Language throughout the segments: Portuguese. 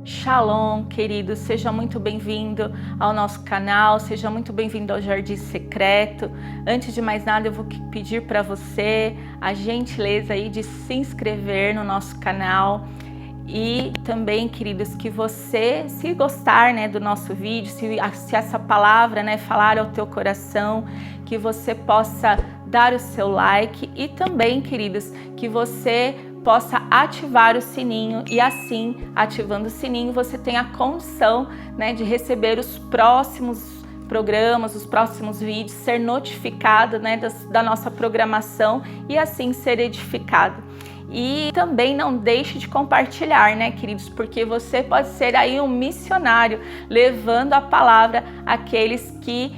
Shalom, querido, seja muito bem-vindo ao nosso canal, seja muito bem-vindo ao Jardim Secreto. Antes de mais nada, eu vou pedir para você a gentileza aí de se inscrever no nosso canal e também, queridos, que você, se gostar, do nosso vídeo, se essa palavra, falar ao teu coração, que você possa dar o seu like e também, queridos, que você possa ativar o sininho e assim, ativando o sininho, você tem a condição de receber os próximos programas, os próximos vídeos, ser notificado da nossa programação e assim ser edificado. E também não deixe de compartilhar, queridos, porque você pode ser aí um missionário, levando a palavra àqueles que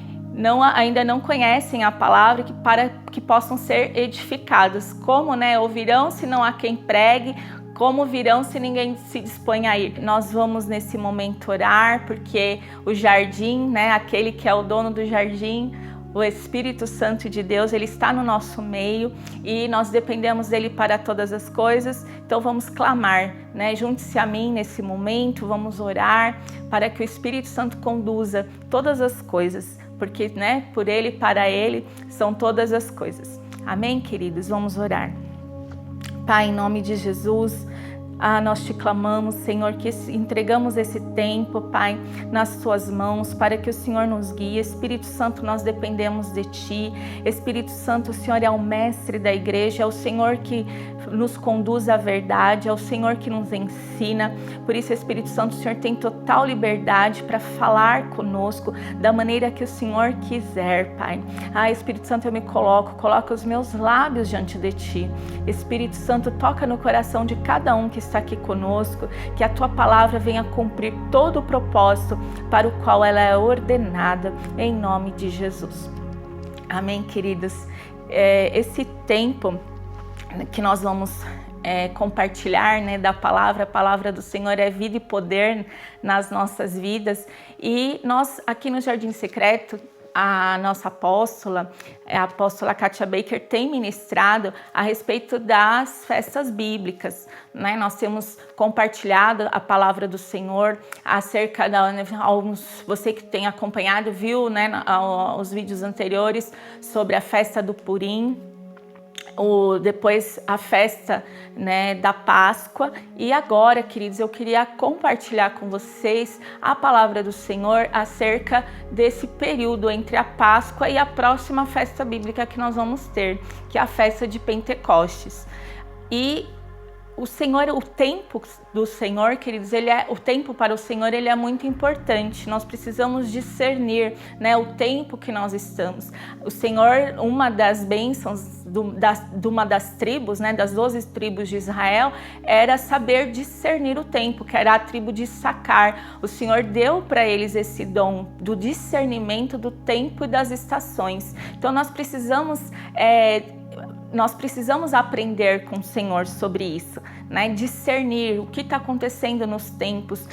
ainda não conhecem a palavra, para que possam ser edificados. Como ouvirão se não há quem pregue? Como virão se ninguém se dispõe a ir? Nós vamos nesse momento orar, porque o jardim, aquele que é o dono do jardim, o Espírito Santo de Deus, ele está no nosso meio e nós dependemos dele para todas as coisas. Então vamos clamar, junte-se a mim nesse momento, vamos orar para que o Espírito Santo conduza todas as coisas, porque por ele e para ele são todas as coisas. Amém, queridos? Vamos orar. Pai, em nome de Jesus, nós te clamamos, Senhor, que entregamos esse tempo, Pai, nas tuas mãos, para que o Senhor nos guie. Espírito Santo, nós dependemos de ti. Espírito Santo, o Senhor é o mestre da igreja, é o Senhor que nos conduz à verdade, é o Senhor que nos ensina. Por isso, Espírito Santo, o Senhor tem total liberdade para falar conosco da maneira que o Senhor quiser, Pai. Espírito Santo, eu me coloco os meus lábios diante de ti. Espírito Santo, toca no coração de cada um que está aqui conosco, que a tua palavra venha cumprir todo o propósito para o qual ela é ordenada, em nome de Jesus. Amém, queridos? Esse tempo que nós vamos compartilhar da palavra, a palavra do Senhor é vida e poder nas nossas vidas, e nós aqui no Jardim Secreto, a nossa apóstola, a apóstola Kátia Baker, tem ministrado a respeito das festas bíblicas. Nós temos compartilhado a palavra do Senhor acerca você que tem acompanhado, viu os vídeos anteriores sobre a festa do Purim, depois a festa da Páscoa, e agora, queridos, eu queria compartilhar com vocês a palavra do Senhor acerca desse período entre a Páscoa e a próxima festa bíblica que nós vamos ter, que é a festa de Pentecostes. E o tempo do Senhor, queridos, o tempo para o Senhor, ele é muito importante. Nós precisamos discernir, o tempo que nós estamos. O Senhor, uma das bênçãos de uma das tribos, das 12 tribos de Israel, era saber discernir o tempo, que era a tribo de Issacar. O Senhor deu para eles esse dom do discernimento do tempo e das estações. Então nós precisamos aprender com o Senhor sobre isso, discernir o que está acontecendo nos tempos,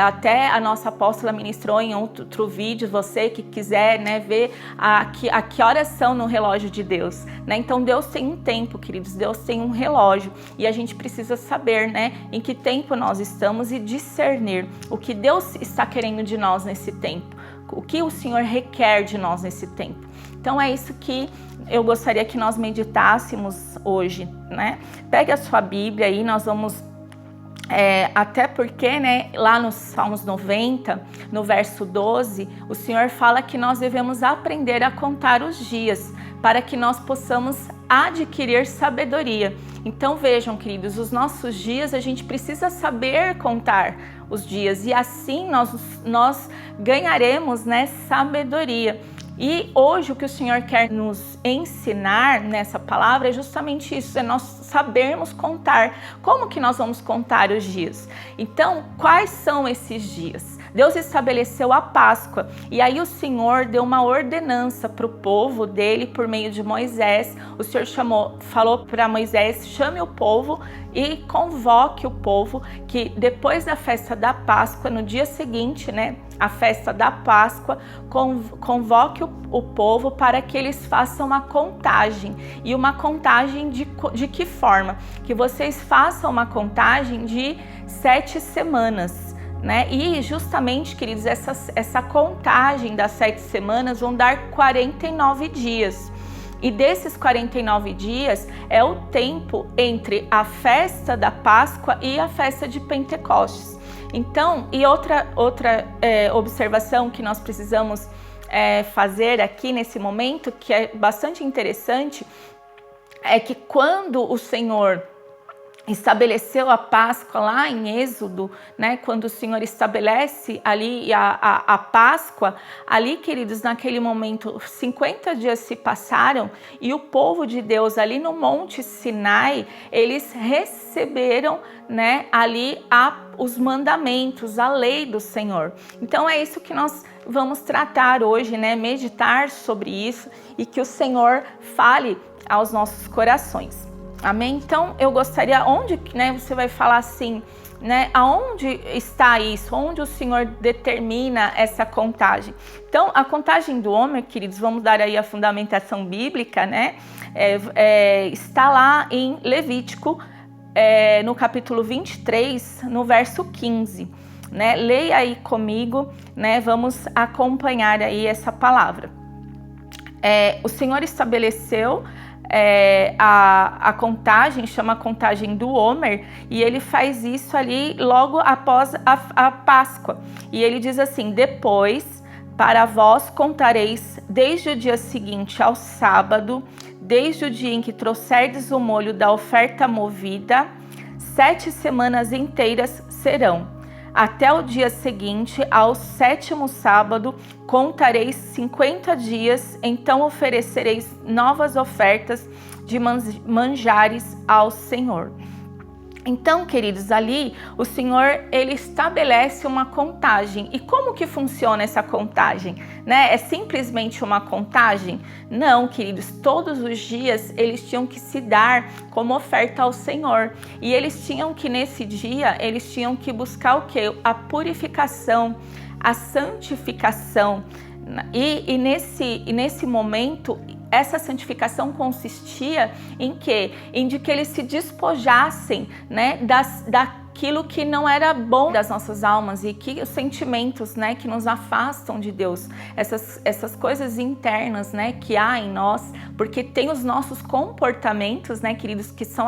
Até a nossa apóstola ministrou em outro vídeo, você que quiser, ver a que horas são no relógio de Deus, Então Deus tem um tempo, queridos, Deus tem um relógio, e a gente precisa saber, em que tempo nós estamos e discernir o que Deus está querendo de nós nesse tempo, o que o Senhor requer de nós nesse tempo. Então é isso que eu gostaria que nós meditássemos hoje, Pegue a sua Bíblia aí, nós vamos, até porque, lá nos Salmos 90, no verso 12, o Senhor fala que nós devemos aprender a contar os dias, para que nós possamos adquirir sabedoria. Então vejam, queridos, os nossos dias, a gente precisa saber contar os dias, e assim nós ganharemos sabedoria. E hoje o que o Senhor quer nos ensinar nessa palavra é justamente isso, é nós sabermos contar. Como que nós vamos contar os dias? Então, quais são esses dias? Deus estabeleceu a Páscoa, e aí o Senhor deu uma ordenança para o povo dele por meio de Moisés. O Senhor falou para Moisés: chame o povo e convoque o povo, que depois da festa da Páscoa, no dia seguinte, a festa da Páscoa, convoque o povo para que eles façam uma contagem. E uma contagem de que forma? Que vocês façam uma contagem de 7 semanas. né? E justamente, queridos, essa contagem das 7 semanas vão dar 49 dias. E desses 49 dias é o tempo entre a festa da Páscoa e a festa de Pentecostes. Então, e outra observação que nós precisamos fazer aqui nesse momento, que é bastante interessante, é que quando o Senhor estabeleceu a Páscoa lá em Êxodo, né? Quando o Senhor estabelece ali a Páscoa, ali, queridos, naquele momento, 50 dias se passaram e o povo de Deus ali no Monte Sinai, eles receberam, né? Ali os mandamentos, a lei do Senhor. Então é isso que nós vamos tratar hoje, né? Meditar sobre isso e que o Senhor fale aos nossos corações. Amém? Então, eu gostaria, né, você vai falar assim, né, aonde está isso? Onde o Senhor determina essa contagem? Então, a contagem do homem, queridos, vamos dar aí a fundamentação bíblica, né, está lá em Levítico, no capítulo 23, no verso 15, né? Leia aí comigo, né, vamos acompanhar aí essa palavra. O Senhor estabeleceu a contagem, chama a contagem do Homer, e ele faz isso ali logo após a Páscoa. E ele diz assim: depois, para vós contareis desde o dia seguinte ao sábado, desde o dia em que trouxerdes o molho da oferta movida, 7 semanas inteiras serão. Até o dia seguinte, ao 7º sábado, contareis 50 dias, então oferecereis novas ofertas de manjares ao Senhor. Então, queridos, ali o Senhor, ele estabelece uma contagem. E como que funciona essa contagem? Né? É simplesmente uma contagem? Não, queridos, todos os dias eles tinham que se dar como oferta ao Senhor. E eles tinham que, nesse dia, eles tinham que buscar o quê? A purificação, a santificação. E nesse momento, essa santificação consistia em quê? Em de que eles se despojassem, né, daquilo que não era bom das nossas almas e que os sentimentos, né, que nos afastam de Deus, essas coisas internas, né, que há em nós, porque tem os nossos comportamentos, né, queridos, que são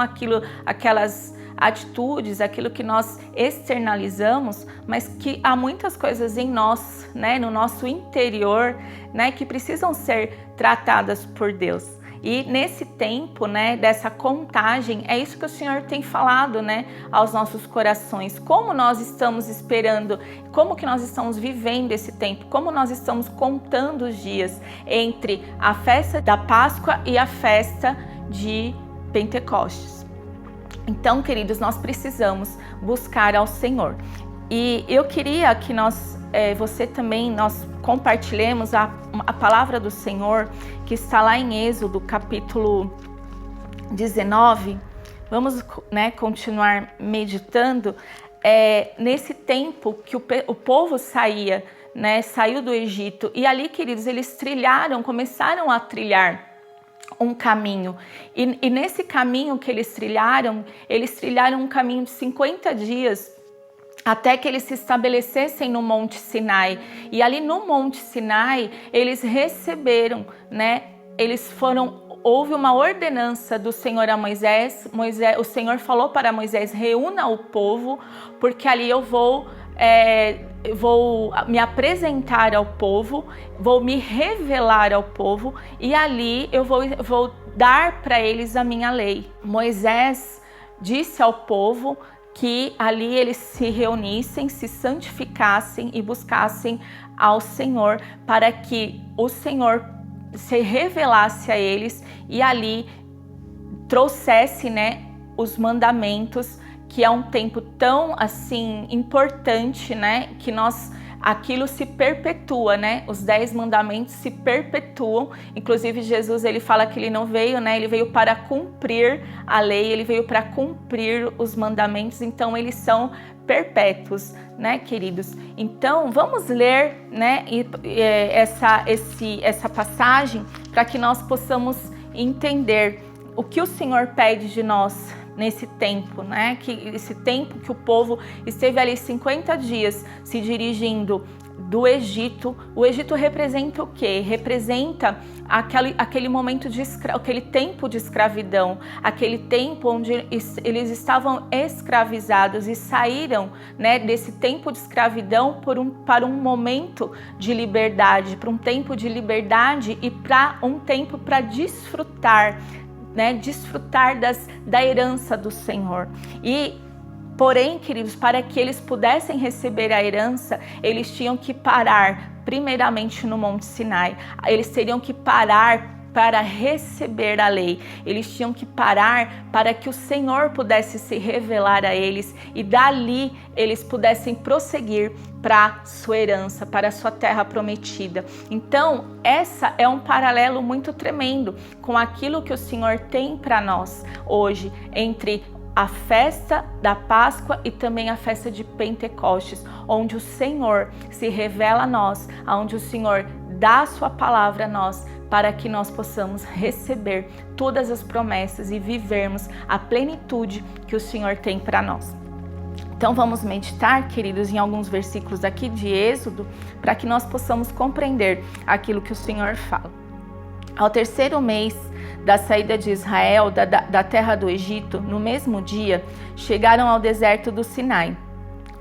aquelas atitudes, aquilo que nós externalizamos, mas que há muitas coisas em nós, né, no nosso interior, né, que precisam ser tratadas por Deus. E nesse tempo, né, dessa contagem, é isso que o Senhor tem falado, né, aos nossos corações. Como nós estamos esperando, como que nós estamos vivendo esse tempo, como nós estamos contando os dias entre a festa da Páscoa e a festa de Pentecostes. Então, queridos, nós precisamos buscar ao Senhor. E eu queria que você também, nós compartilhemos a palavra do Senhor, que está lá em Êxodo, capítulo 19. Vamos, né, continuar meditando. Nesse tempo que o povo saía, né, saiu do Egito. E ali, queridos, eles começaram a trilhar um caminho. E nesse caminho que eles trilharam um caminho de 50 dias, até que eles se estabelecessem no Monte Sinai. E ali no Monte Sinai, eles receberam, né? Houve uma ordenança do Senhor a Moisés. O Senhor falou para Moisés: reúna o povo, porque ali eu vou me apresentar ao povo, vou me revelar ao povo, e ali eu vou dar para eles a minha lei. Moisés disse ao povo que ali eles se reunissem, se santificassem e buscassem ao Senhor, para que o Senhor se revelasse a eles e ali trouxesse, né, os mandamentos, que é um tempo tão assim importante, né, que aquilo se perpetua, né? Os 10 mandamentos se perpetuam. Inclusive, Jesus, ele fala que ele não veio, né? Ele veio para cumprir a lei, ele veio para cumprir os mandamentos, então eles são perpétuos, né, queridos? Então, vamos ler, né, essa passagem para que nós possamos entender o que o Senhor pede de nós nesse tempo, né? Que esse tempo que o povo esteve ali 50 dias se dirigindo do Egito. O Egito representa o quê? Representa aquele momento aquele tempo de escravidão, aquele tempo onde eles estavam escravizados e saíram, né, desse tempo de escravidão para um momento de liberdade, para um tempo de liberdade e para um tempo para desfrutar, né, desfrutar da herança do Senhor. Porém, queridos, para que eles pudessem receber a herança, eles tinham que parar primeiramente no Monte Sinai. Eles teriam que parar para receber a lei. Eles tinham que parar para que o Senhor pudesse se revelar a eles e dali eles pudessem prosseguir para sua herança, para a sua terra prometida. Então, essa é um paralelo muito tremendo com aquilo que o Senhor tem para nós hoje, entre a festa da Páscoa e também a festa de Pentecostes, onde o Senhor se revela a nós, onde o Senhor dá a sua palavra a nós, para que nós possamos receber todas as promessas e vivermos a plenitude que o Senhor tem para nós. Então vamos meditar, queridos, em alguns versículos aqui de Êxodo, para que nós possamos compreender aquilo que o Senhor fala. Ao terceiro mês da saída de Israel da terra do Egito, no mesmo dia, chegaram ao deserto do Sinai.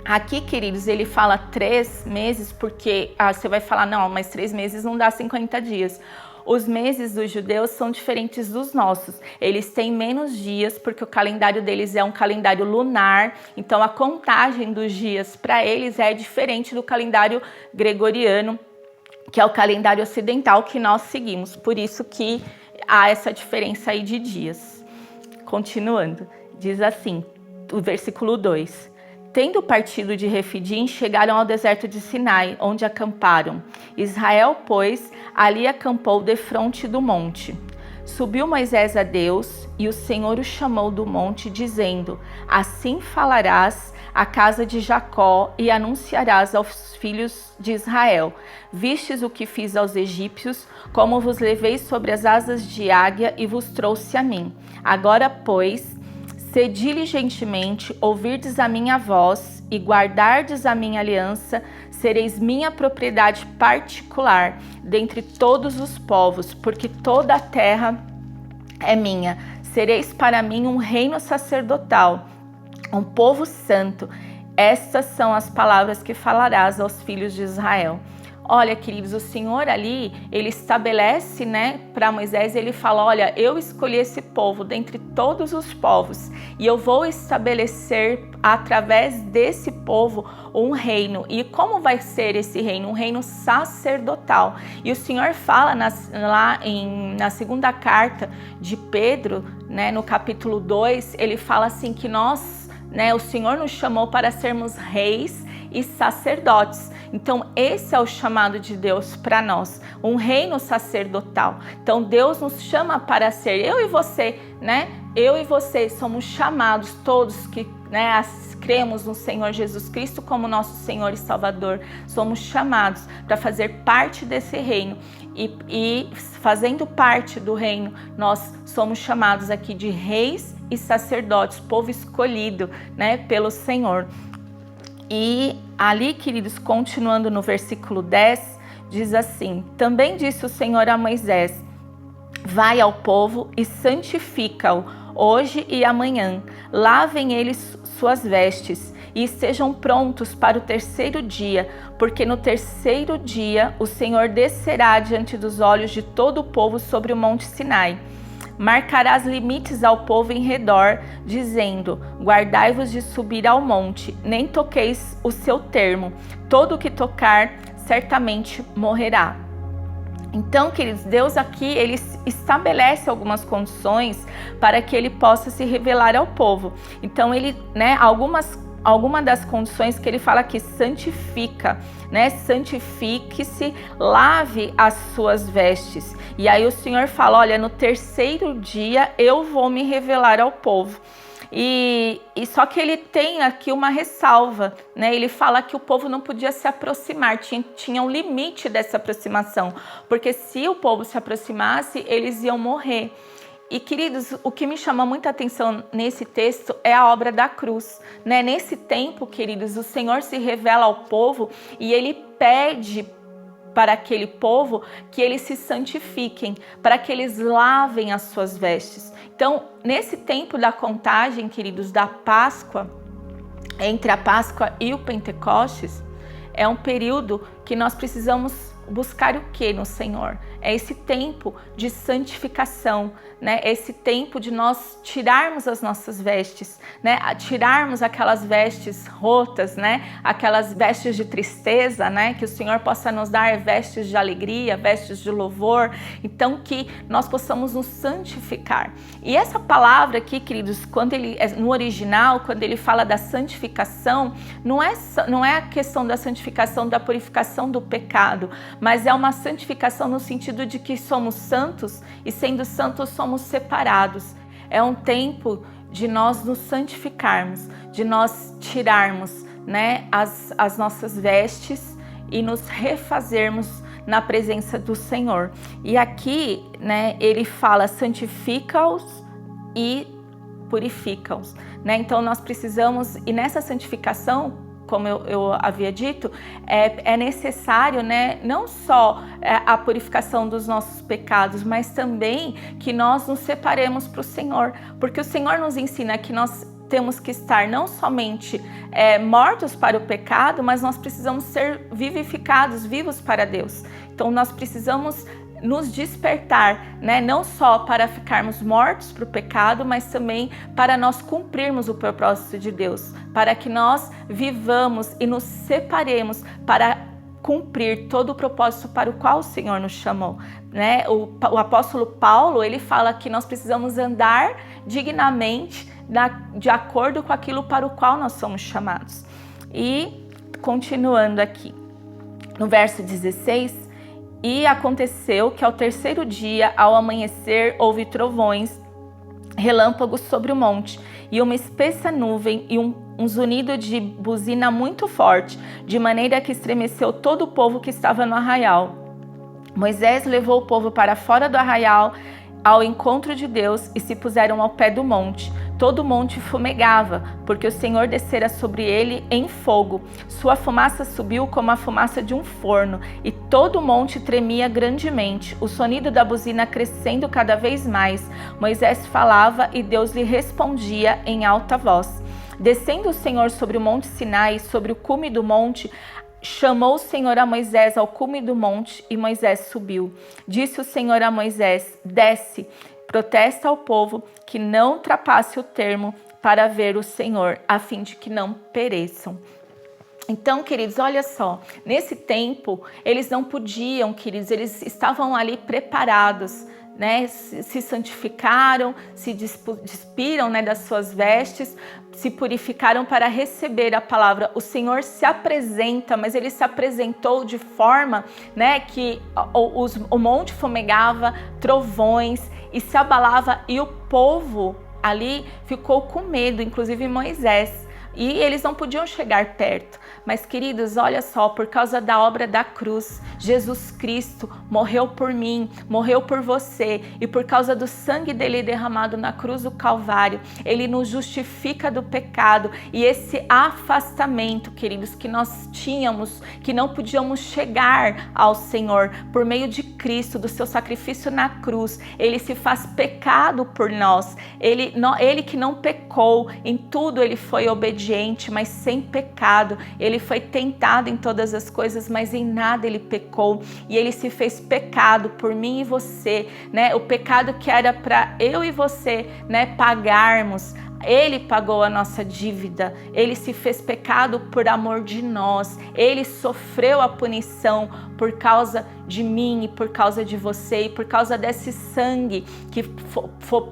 Aqui, queridos, ele fala 3 meses, porque você vai falar, não, mas 3 meses não dá 50 dias. Os meses dos judeus são diferentes dos nossos. Eles têm menos dias, porque o calendário deles é um calendário lunar. Então, a contagem dos dias para eles é diferente do calendário gregoriano, que é o calendário ocidental que nós seguimos. Por isso que há essa diferença aí de dias. Continuando, diz assim, o versículo 2. Tendo partido de Refidim, chegaram ao deserto de Sinai, onde acamparam. Israel, pois, ali acampou defronte do monte. Subiu Moisés a Deus, e o Senhor o chamou do monte, dizendo: Assim falarás à casa de Jacó e anunciarás aos filhos de Israel: Vistes o que fiz aos egípcios, como vos levei sobre as asas de águia e vos trouxe a mim. Agora, pois, se diligentemente ouvirdes a minha voz e guardardes a minha aliança, sereis minha propriedade particular dentre todos os povos, porque toda a terra é minha. Sereis para mim um reino sacerdotal, um povo santo. Estas são as palavras que falarás aos filhos de Israel. Olha, queridos, o Senhor ali, ele estabelece, né, para Moisés, ele fala, olha, eu escolhi esse povo dentre todos os povos e eu vou estabelecer através desse povo um reino. E como vai ser esse reino? Um reino sacerdotal. E o Senhor fala na segunda carta de Pedro, né, no capítulo 2, ele fala assim que nós, né, o Senhor nos chamou para sermos reis e sacerdotes. Então esse é o chamado de Deus para nós, um reino sacerdotal. Então Deus nos chama para ser, eu e você, né? Eu e você somos chamados, todos que, né, cremos no Senhor Jesus Cristo como nosso Senhor e Salvador, somos chamados para fazer parte desse reino e fazendo parte do reino, nós somos chamados aqui de reis e sacerdotes, povo escolhido, né, pelo Senhor. E ali, queridos, continuando no versículo 10, diz assim: Também disse o Senhor a Moisés: Vai ao povo e santifica-o hoje e amanhã. Lavem eles suas vestes e estejam prontos para o terceiro dia, porque no terceiro dia o Senhor descerá diante dos olhos de todo o povo sobre o monte Sinai. Marcarás limites ao povo em redor, dizendo: Guardai-vos de subir ao monte, nem toqueis o seu termo. Todo o que tocar certamente morrerá. Então, queridos, Deus aqui, ele estabelece algumas condições para que ele possa se revelar ao povo. Então, ele, né, alguma das condições que ele fala aqui, santifica, né? Santifique-se, lave as suas vestes. E aí o Senhor fala, olha, no terceiro dia eu vou me revelar ao povo. E só que ele tem aqui uma ressalva, né? Ele fala que o povo não podia se aproximar, tinha um limite dessa aproximação, porque se o povo se aproximasse, eles iam morrer. E, queridos, o que me chama muita atenção nesse texto é a obra da cruz, né? Nesse tempo, queridos, o Senhor se revela ao povo e Ele pede para aquele povo que eles se santifiquem, para que eles lavem as suas vestes. Então, nesse tempo da contagem, queridos, da Páscoa, entre a Páscoa e o Pentecostes, é um período que nós precisamos buscar o que no Senhor? É esse tempo de santificação, né? Esse tempo de nós tirarmos as nossas vestes, né? Tirarmos aquelas vestes rotas, né? Aquelas vestes de tristeza, né? Que o Senhor possa nos dar vestes de alegria, vestes de louvor. Então, que nós possamos nos santificar. E essa palavra aqui, queridos, quando ele no original, quando ele fala da santificação, não é a questão da santificação, da purificação do pecado, mas é uma santificação no sentido de que somos santos e, sendo santos, somos separados. É um tempo de nós nos santificarmos, de nós tirarmos, né, as nossas vestes e nos refazermos na presença do Senhor. E aqui, né, ele fala: santifica-os e purifica-os, né? Então nós precisamos, e nessa santificação, como eu havia dito, é necessário, né, não só a purificação dos nossos pecados, mas também que nós nos separemos para o Senhor, porque o Senhor nos ensina que nós temos que estar não somente mortos para o pecado, mas nós precisamos ser vivificados, vivos para Deus. Então nós precisamos nos despertar, né? Não só para ficarmos mortos para o pecado, mas também para nós cumprirmos o propósito de Deus, para que nós vivamos e nos separemos para cumprir todo o propósito para o qual o Senhor nos chamou, né? O apóstolo Paulo, ele fala que nós precisamos andar dignamente de acordo com aquilo para o qual nós somos chamados. E continuando aqui, no verso 16, e aconteceu que ao terceiro dia, ao amanhecer, houve trovões, relâmpagos sobre o monte, e uma espessa nuvem e um zunido de buzina muito forte, de maneira que estremeceu todo o povo que estava no arraial. Moisés levou o povo para fora do arraial, ao encontro de Deus, e se puseram ao pé do monte. Todo o monte fumegava, porque o Senhor descera sobre ele em fogo. Sua fumaça subiu como a fumaça de um forno, e todo o monte tremia grandemente, o sonido da buzina crescendo cada vez mais. Moisés falava e Deus lhe respondia em alta voz. Descendo o Senhor sobre o monte Sinai, sobre o cume do monte, chamou o Senhor a Moisés ao cume do monte, e Moisés subiu. Disse o Senhor a Moisés: desce, protesta ao povo que não ultrapasse o termo para ver o Senhor, a fim de que não pereçam. Então, queridos, olha só, nesse tempo, eles não podiam, queridos, eles estavam ali preparados, né? Se santificaram, se despiram, né, das suas vestes, se purificaram para receber a palavra. O Senhor se apresenta, mas ele se apresentou de forma, né, que o monte fumegava, trovões, e se abalava, e o povo ali ficou com medo, inclusive Moisés. E eles não podiam chegar perto. Mas, queridos, olha só, por causa da obra da cruz, Jesus Cristo morreu por mim, morreu por você, e por causa do sangue dele derramado na cruz do Calvário, ele nos justifica do pecado. E esse afastamento, queridos, que nós tínhamos, que não podíamos chegar ao Senhor, por meio de Cristo, do seu sacrifício na cruz, ele se faz pecado por nós. Ele que não pecou, em tudo ele foi obediente, mas sem pecado. Ele foi tentado em todas as coisas, mas em nada ele pecou. E ele se fez pecado por mim e você, né? O pecado que era para eu e você, né, pagarmos. Ele pagou a nossa dívida. Ele se fez pecado por amor de nós. Ele sofreu a punição por causa de mim e por causa de você, e por causa desse sangue que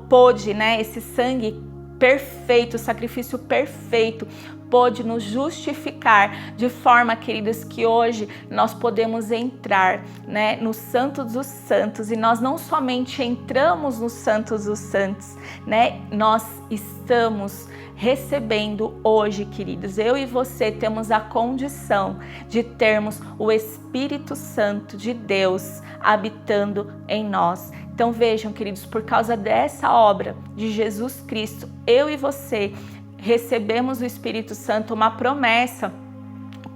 pôde, né? Esse sangue perfeito, o sacrifício perfeito, pôde nos justificar, de forma, queridos, que hoje nós podemos entrar, né, no Santo dos Santos. E nós não somente entramos no Santo dos Santos, né, nós estamos recebendo hoje, queridos, eu e você temos a condição de termos o Espírito Santo de Deus habitando em nós. Então vejam, queridos, por causa dessa obra de Jesus Cristo, eu e você recebemos o Espírito Santo, uma promessa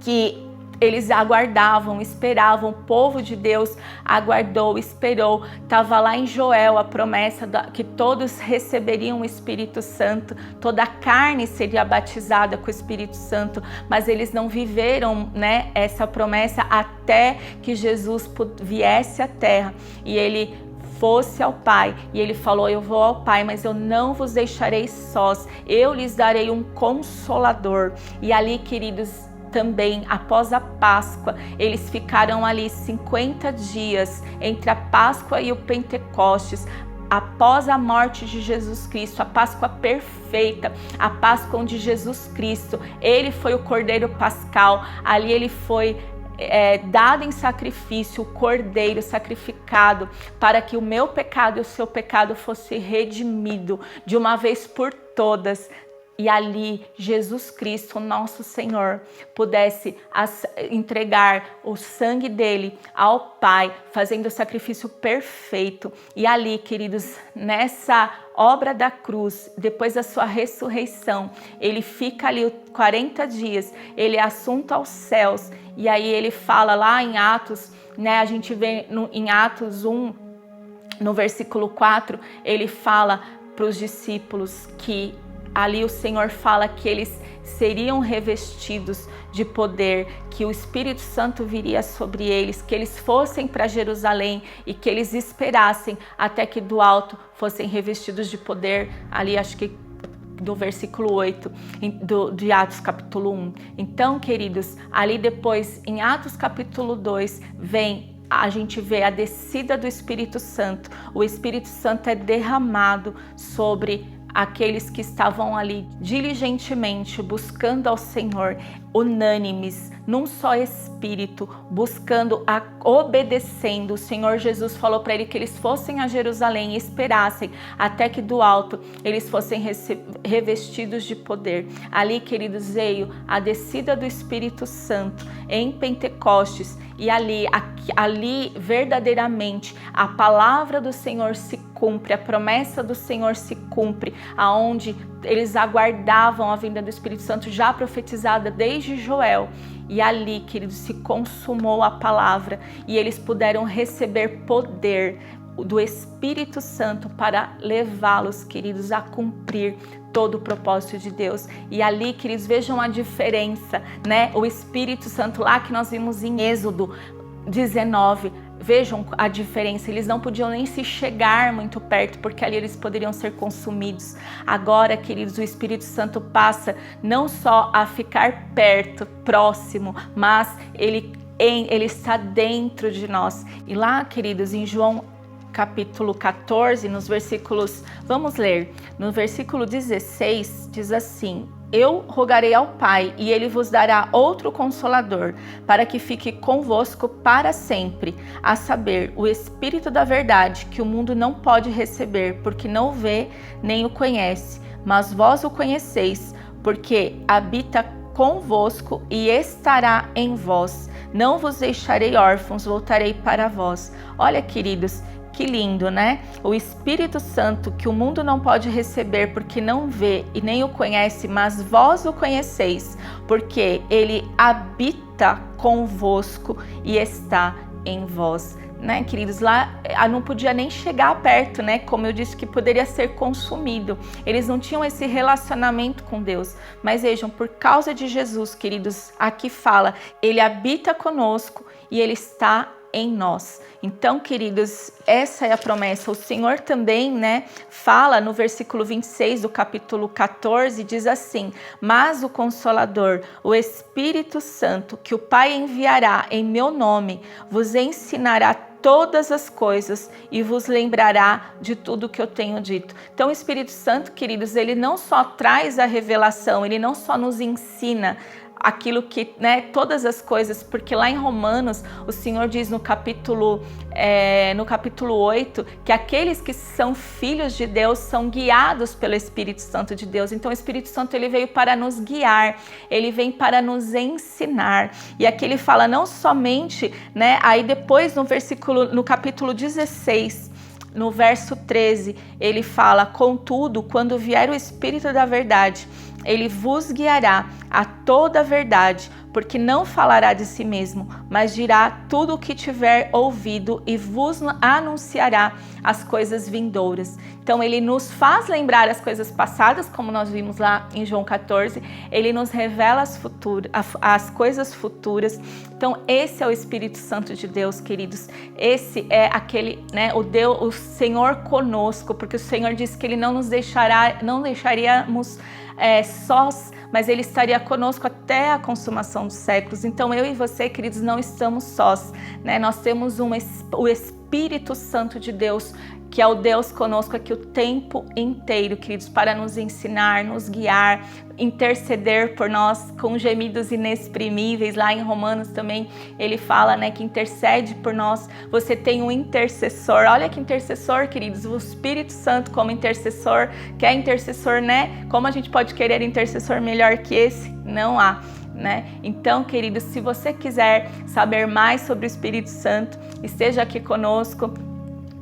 que eles aguardavam, esperavam, o povo de Deus aguardou, esperou. Estava lá em Joel a promessa que todos receberiam o Espírito Santo, toda a carne seria batizada com o Espírito Santo, mas eles não viveram, né, essa promessa até que Jesus viesse à terra e ele fosse ao Pai, e ele falou: eu vou ao Pai, mas eu não vos deixarei sós, eu lhes darei um Consolador. E ali, queridos, também após a Páscoa, eles ficaram ali 50 dias entre a Páscoa e o Pentecostes, após a morte de Jesus Cristo, a Páscoa perfeita, a Páscoa onde Jesus Cristo, ele foi o Cordeiro Pascal, ali ele foi dado em sacrifício, o cordeiro sacrificado, para que o meu pecado e o seu pecado fosse redimido de uma vez por todas. E ali Jesus Cristo, nosso Senhor, pudesse entregar o sangue dele ao Pai, fazendo o sacrifício perfeito. E ali, queridos, nessa obra da cruz, depois da sua ressurreição, ele fica ali 40 dias, ele é assunto aos céus. E aí ele fala lá em Atos, né, a gente vê em Atos 1, no versículo 4, ele fala para os discípulos que ali o Senhor fala que eles seriam revestidos de poder, que o Espírito Santo viria sobre eles, que eles fossem para Jerusalém e que eles esperassem até que do alto fossem revestidos de poder. Ali acho que do versículo 8 de Atos capítulo 1. Então, queridos, ali depois em Atos capítulo 2 a gente vê a descida do Espírito Santo. O Espírito Santo é derramado sobre aqueles que estavam ali diligentemente buscando ao Senhor, unânimes, num só espírito, buscando, obedecendo. O Senhor Jesus falou para ele que eles fossem a Jerusalém e esperassem até que do alto eles fossem revestidos de poder. Ali, queridos, veio a descida do Espírito Santo em Pentecostes, e ali verdadeiramente a palavra do Senhor se cumpre, a promessa do Senhor se cumpre, aonde eles aguardavam a vinda do Espírito Santo já profetizada desde Joel. E ali, queridos, se consumou a palavra e eles puderam receber poder do Espírito Santo para levá-los, queridos, a cumprir todo o propósito de Deus. E ali, queridos, vejam a diferença, né? O Espírito Santo lá que nós vimos em Êxodo 19, vejam a diferença, eles não podiam nem se chegar muito perto, porque ali eles poderiam ser consumidos. Agora, queridos, o Espírito Santo passa não só a ficar perto, próximo, mas ele está dentro de nós. E lá, queridos, em João capítulo 14, nos versículos, vamos ler, no versículo 16, diz assim: eu rogarei ao Pai, e ele vos dará outro Consolador, para que fique convosco para sempre, a saber, o Espírito da verdade, que o mundo não pode receber, porque não o vê nem o conhece, mas vós o conheceis, porque habita convosco e estará em vós. Não vos deixarei órfãos, voltarei para vós. Olha, queridos, que lindo, né? O Espírito Santo que o mundo não pode receber porque não vê e nem o conhece, mas vós o conheceis, porque ele habita convosco e está em vós. Né, queridos, lá não podia nem chegar perto, né? Como eu disse, que poderia ser consumido. Eles não tinham esse relacionamento com Deus. Mas vejam, por causa de Jesus, queridos, aqui fala, ele habita conosco e ele está em nós. Então, queridos, essa é a promessa. O Senhor também, né, fala no versículo 26 do capítulo 14, diz assim: mas o Consolador, o Espírito Santo, que o Pai enviará em meu nome, vos ensinará todas as coisas e vos lembrará de tudo que eu tenho dito. Então, o Espírito Santo, queridos, ele não só traz a revelação, ele não só nos ensina aquilo que, né, todas as coisas, porque lá em Romanos o Senhor diz no capítulo 8 que aqueles que são filhos de Deus são guiados pelo Espírito Santo de Deus. Então o Espírito Santo ele veio para nos guiar, ele vem para nos ensinar. E aqui ele fala não somente, né, aí depois no capítulo 16 no verso 13, ele fala: contudo, quando vier o Espírito da verdade, ele vos guiará a toda a verdade, porque não falará de si mesmo, mas dirá tudo o que tiver ouvido e vos anunciará as coisas vindouras. Então ele nos faz lembrar as coisas passadas, como nós vimos lá em João 14, ele nos revela as coisas futuras. Então esse é o Espírito Santo de Deus, queridos. Esse é aquele, o Senhor conosco, porque o Senhor disse que ele não deixaríamos sós, mas ele estaria conosco até a consumação dos séculos. Então eu e você, queridos, não estamos sós, Nós temos o Espírito Santo de Deus, que é o Deus conosco aqui o tempo inteiro, queridos, para nos ensinar, nos guiar, interceder por nós com gemidos inexprimíveis. Lá em Romanos também ele fala, que intercede por nós. Você tem um intercessor. Olha que intercessor, queridos, o Espírito Santo como intercessor. Que é intercessor, Como a gente pode querer intercessor melhor que esse? Não há. Então, queridos, se você quiser saber mais sobre o Espírito Santo, esteja aqui conosco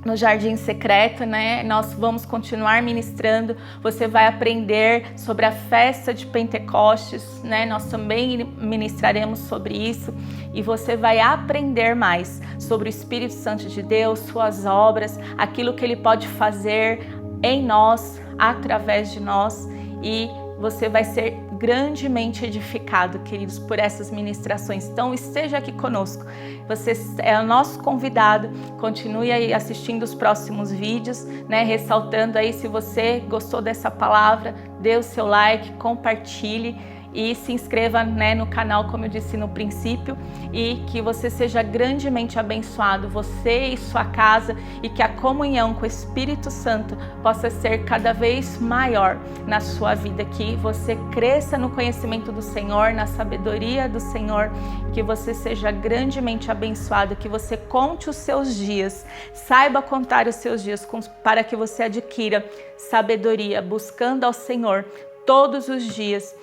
no Jardim Secreto, Nós vamos continuar ministrando. Você vai aprender sobre a festa de Pentecostes, Nós também ministraremos sobre isso e você vai aprender mais sobre o Espírito Santo de Deus, suas obras, aquilo que ele pode fazer em nós, através de nós, e você vai ser grandemente edificado, queridos, por essas ministrações. Então esteja aqui conosco. Você é o nosso convidado. Continue aí assistindo os próximos vídeos, ressaltando aí, se você gostou dessa palavra, dê o seu like, compartilhe e se inscreva, no canal, como eu disse no princípio, e que você seja grandemente abençoado, você e sua casa, e que a comunhão com o Espírito Santo possa ser cada vez maior na sua vida, que você cresça no conhecimento do Senhor, na sabedoria do Senhor, que você seja grandemente abençoado, que você conte os seus dias, saiba contar os seus dias para que você adquira sabedoria, buscando ao Senhor todos os dias,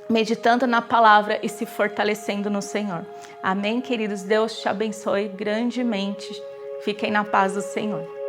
meditando na palavra e se fortalecendo no Senhor. Amém, queridos? Deus te abençoe grandemente. Fiquem na paz do Senhor.